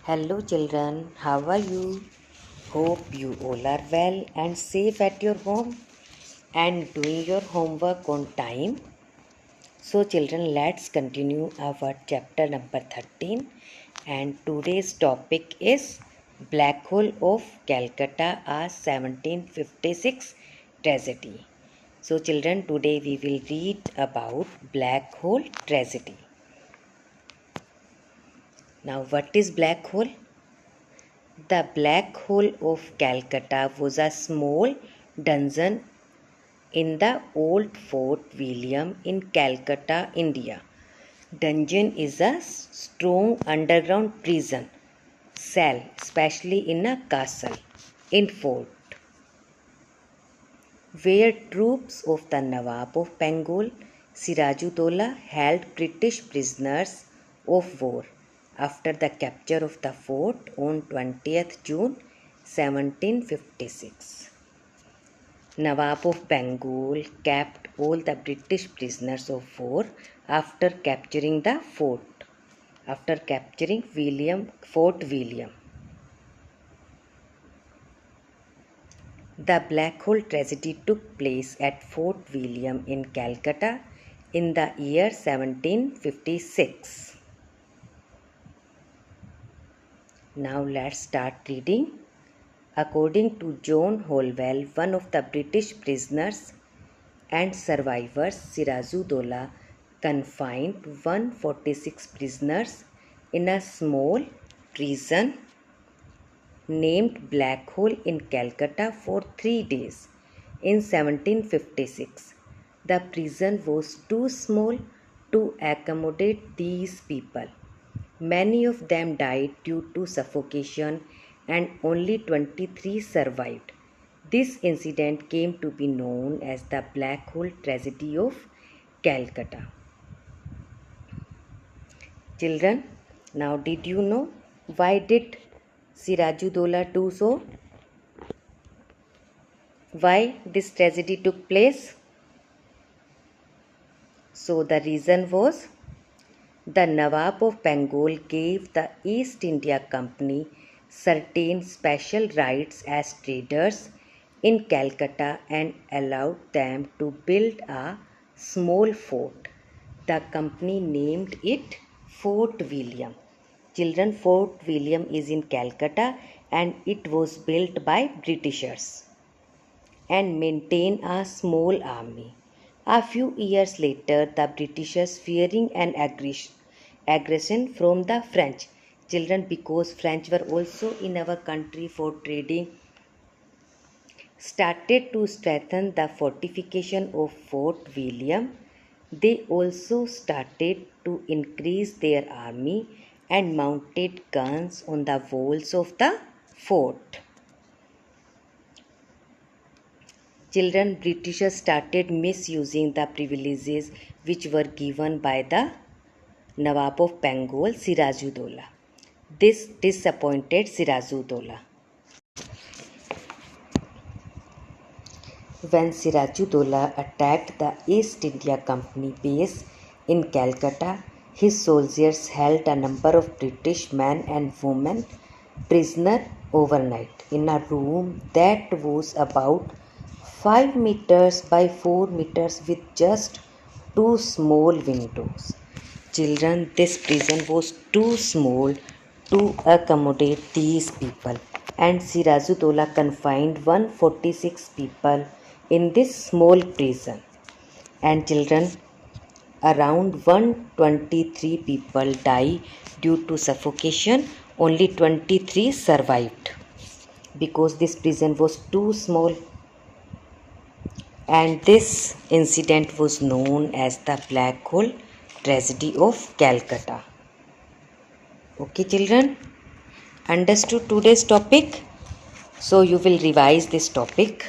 Hello children, how are you? Hope you all are well and safe at your home and doing your homework on time. So children, let's continue our chapter number 13 and today's topic is Black Hole of Calcutta, a 1756 tragedy. So children, today we will read about Black Hole tragedy. Now what is black hole? The Black Hole of Calcutta was a small dungeon in the old Fort William in Calcutta, India. Dungeon is a strong underground prison cell, especially in a castle in fort, where troops of the Nawab of Bengal, Sirajuddaulah, held British prisoners of war after the capture of the fort on 20th June 1756. Nawab of Bengal kept all the British prisoners of war after capturing the fort, Fort William. The Black Hole tragedy took place at Fort William in Calcutta in the year 1756. Now let's start reading. According to John Holwell, one of the British prisoners and survivors, Sirajuddaulah confined 146 prisoners in a small prison named Black Hole in Calcutta for 3 days in 1756. The prison was too small to accommodate these people. Many of them died due to suffocation and only 23 survived. This incident came to be known as the Black Hole Tragedy of Calcutta. Children, now did you know why did Sirajuddaulah do so? Why this tragedy took place? So the reason was the Nawab of Bengal gave the East India Company certain special rights as traders in Calcutta and allowed them to build a small fort. The company named it Fort William. Children, Fort William is in Calcutta and it was built by Britishers and maintained a small army. A few years later, the Britishers, fearing an aggression from the French, children, because French were also in our country for trading, started to strengthen the fortification of Fort William. They also started to increase their army and mounted guns on the walls of the fort. Children, Britishers started misusing the privileges which were given by the Nawab of Bengal, Sirajuddaulah. This disappointed Sirajuddaulah. When Sirajuddaulah attacked the East India Company base in Calcutta, his soldiers held a number of British men and women prisoner overnight in a room that was about 5 meters by 4 meters with just 2 small windows. Children, this prison was too small to accommodate these people, and Sirajuddaulah confined 146 people in this small prison. And children, around 123 people died due to suffocation. Only 23 survived because this prison was too small. And this incident was known as the Black Hole Tragedy of Calcutta. Okay children, understood today's topic? So you will revise this topic.